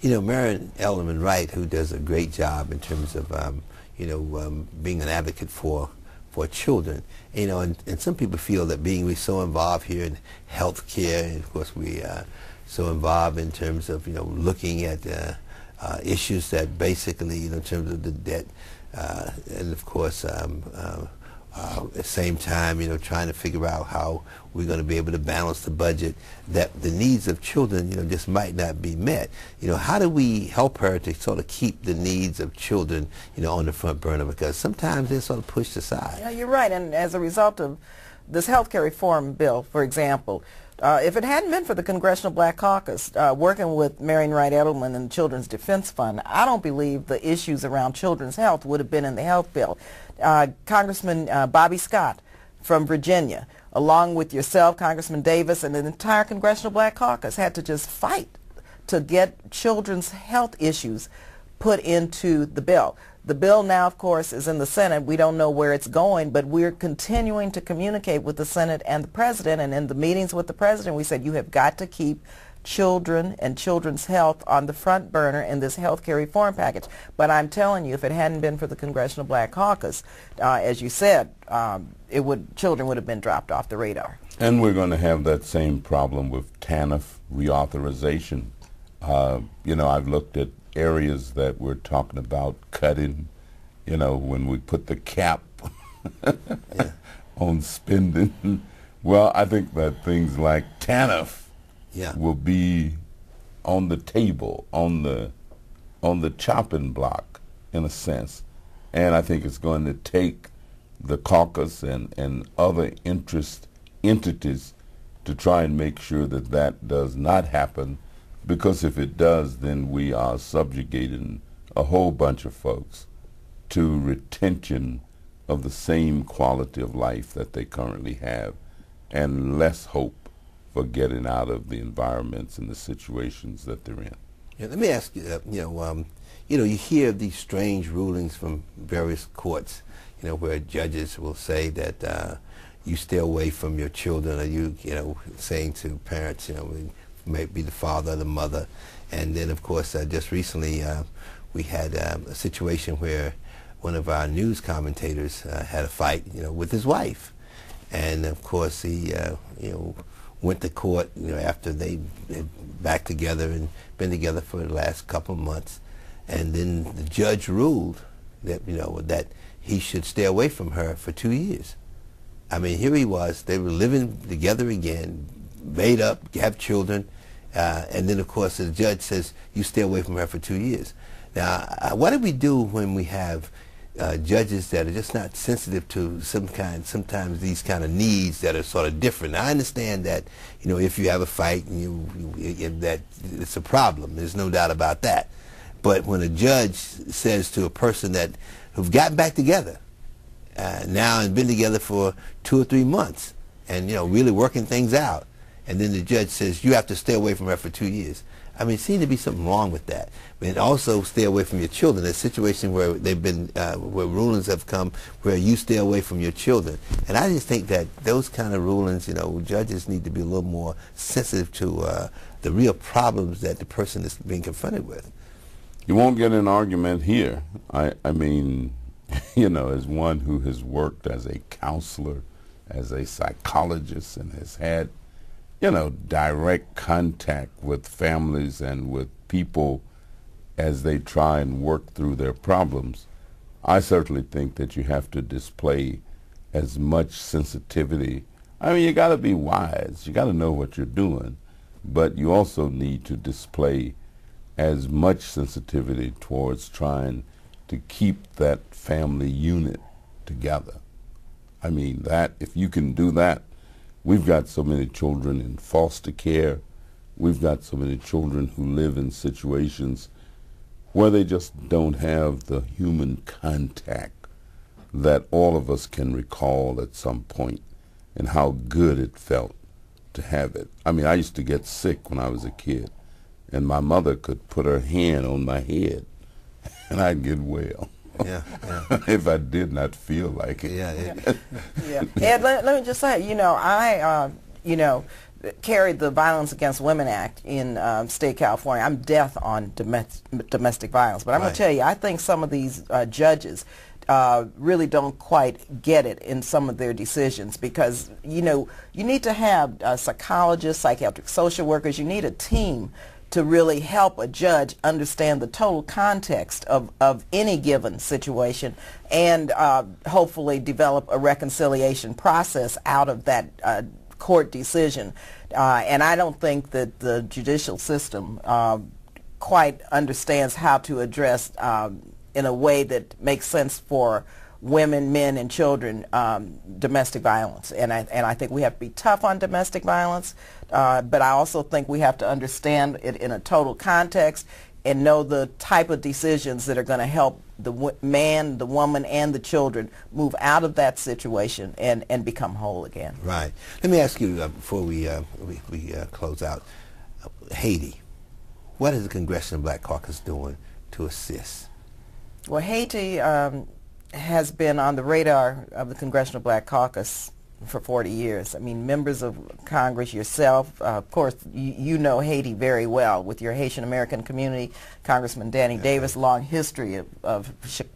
You know, Marion Elderman Wright, who does a great job in terms of, being an advocate for children. You know, and some people feel that we're so involved here in health care, and of course we are so involved in terms of, looking at issues that basically, in terms of the debt, and of course, at the same time, trying to figure out how we're going to be able to balance the budget, that the needs of children, just might not be met. How do we help her to sort of keep the needs of children, on the front burner? Because sometimes they're sort of pushed aside. Yeah, you're right. And as a result of this health care reform bill, for example, if it hadn't been for the Congressional Black Caucus working with Marion Wright Edelman and the Children's Defense Fund, I don't believe the issues around children's health would have been in the health bill. Congressman Bobby Scott from Virginia, along with yourself, Congressman Davis, and the entire Congressional Black Caucus had to just fight to get children's health issues put into the bill. The bill now, of course, is in the Senate. We don't know where it's going, but we're continuing to communicate with the Senate and the President. And in the meetings with the President, we said, you have got to keep children and children's health on the front burner in this health care reform package. But I'm telling you, if it hadn't been for the Congressional Black Caucus, as you said, children would have been dropped off the radar. And we're going to have that same problem with TANF reauthorization. I've looked at areas that we're talking about cutting, when we put the cap on spending. Well, I think that things like TANF will be on the table, on the chopping block, in a sense. And I think it's going to take the caucus and other entities to try and make sure that that does not happen, because if it does, then we are subjugating a whole bunch of folks to retention of the same quality of life that they currently have, and less hope for getting out of the environments and the situations that they're in. Yeah, let me ask you, you hear these strange rulings from various courts, where judges will say that you stay away from your children, or you saying to parents, maybe the father or the mother. And then, of course, just recently we had a situation where one of our news commentators had a fight, with his wife. And, of course, he, went to court, after they back together and been together for the last couple of months. And then the judge ruled that, that he should stay away from her for 2 years. I mean, here he was, they were living together again, made up, have children, and then, of course, the judge says, you stay away from her for 2 years. Now, what do we do when we have judges that are just not sensitive to sometimes these kind of needs that are sort of different? Now, I understand that, if you have a fight, that it's a problem. There's no doubt about that. But when a judge says to a person who've gotten back together now and been together for 2 or 3 months and, really working things out, and then the judge says, you have to stay away from her for 2 years. I mean, it seems to be something wrong with that. And also stay away from your children. There's a situation where they've been, where rulings have come where you stay away from your children. And I just think that those kind of rulings, judges need to be a little more sensitive to the real problems that the person is being confronted with. You won't get an argument here. I mean, as one who has worked as a counselor, as a psychologist, and has had direct contact with families and with people as they try and work through their problems, I certainly think that you have to display as much sensitivity. I mean, you got to be wise. You got to know what you're doing, but you also need to display as much sensitivity towards trying to keep that family unit together. I mean, that if you can do that, we've got so many children in foster care. We've got so many children who live in situations where they just don't have the human contact that all of us can recall at some point, and how good it felt to have it. I mean, I used to get sick when I was a kid, and my mother could put her hand on my head, and I'd get well. Yeah. If I did not feel like it. Yeah. Yeah. Ed, let me just say, carried the Violence Against Women Act in state California. I'm death on domestic violence. But I'm going to tell you, I think some of these judges really don't quite get it in some of their decisions, because, you know, you need to have psychologists, psychiatric social workers. You need a team to really help a judge understand the total context of any given situation, and hopefully develop a reconciliation process out of that court decision. And I don't think that the judicial system quite understands how to address in a way that makes sense for women, men, and children domestic violence. And I think we have to be tough on domestic violence, but I also think we have to understand it in a total context and know the type of decisions that are going to help the man, the woman, and the children move out of that situation and become whole again. Right. Let me ask you before we close out, Haiti. What is the Congressional Black Caucus doing to assist? Well, Haiti has been on the radar of the Congressional Black Caucus for 40 years. I mean, members of Congress, yourself, of course, you know Haiti very well with your Haitian American community. Congressman Danny Davis, long history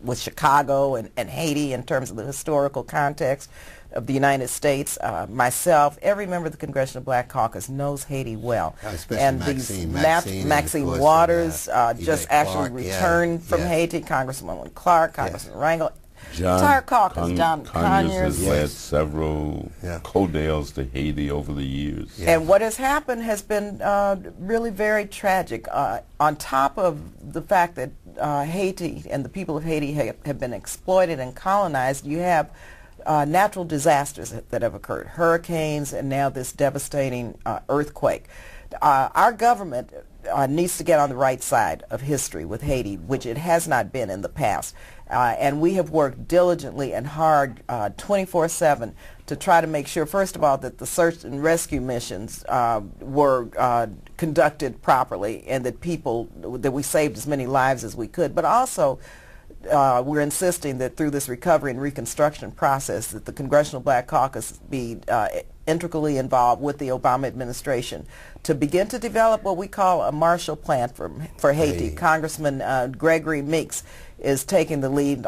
with Chicago and Haiti in terms of the historical context of the United States. Myself, every member of the Congressional Black Caucus knows Haiti well. Especially Maxine Waters just actually returned from Haiti, Congresswoman Clark, Congressman Rangel. Entire caucus, John Conyers has led several codales to Haiti over the years. And what has happened has been really very tragic. On top of the fact that Haiti and the people of Haiti have been exploited and colonized, you have natural disasters that have occurred, hurricanes, and now this devastating earthquake. Our government needs to get on the right side of history with Haiti, which it has not been in the past. And we have worked diligently and hard 24/7 to try to make sure, first of all, that the search and rescue missions were conducted properly, and that we saved as many lives as we could. But also, we're insisting that through this recovery and reconstruction process that the Congressional Black Caucus be integrally involved with the Obama administration to begin to develop what we call a Marshall Plan for Haiti. Congressman Gregory Meeks is taking the lead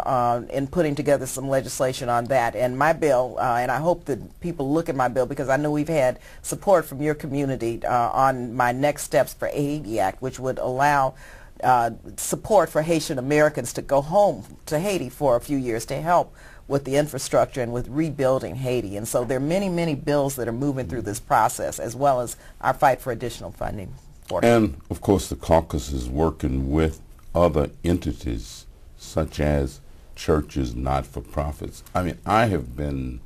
in putting together some legislation on that. And my bill, and I hope that people look at my bill, because I know we've had support from your community on my Next Steps for Haiti Act, which would allow support for Haitian Americans to go home to Haiti for a few years to help with the infrastructure and with rebuilding Haiti. And so there are many, many bills that are moving through this process, as well as our fight for additional funding for it. And, of course, the caucus is working with other entities, such as churches, not-for-profits. I mean, I have been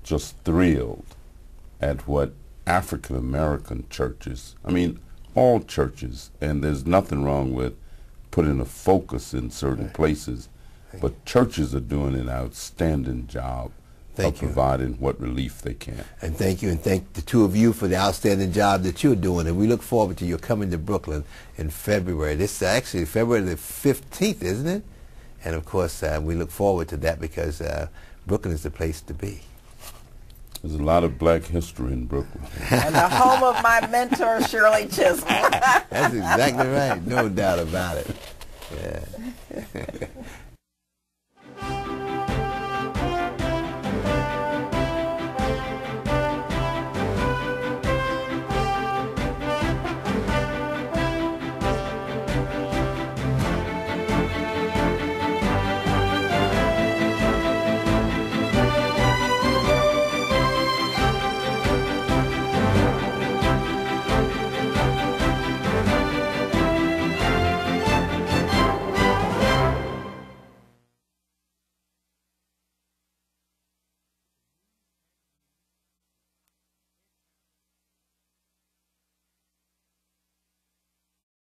just thrilled at what African-American churches, I mean, all churches, and there's nothing wrong with putting a focus in certain places, but churches are doing an outstanding job of providing what relief they can. And thank you, and thank the two of you for the outstanding job that you're doing. And we look forward to your coming to Brooklyn in February. This is actually February the 15th, isn't it? And of course, we look forward to that, because Brooklyn is the place to be. There's a lot of black history in Brooklyn. And the home of my mentor, Shirley Chisholm. That's exactly right. No doubt about it. Yeah.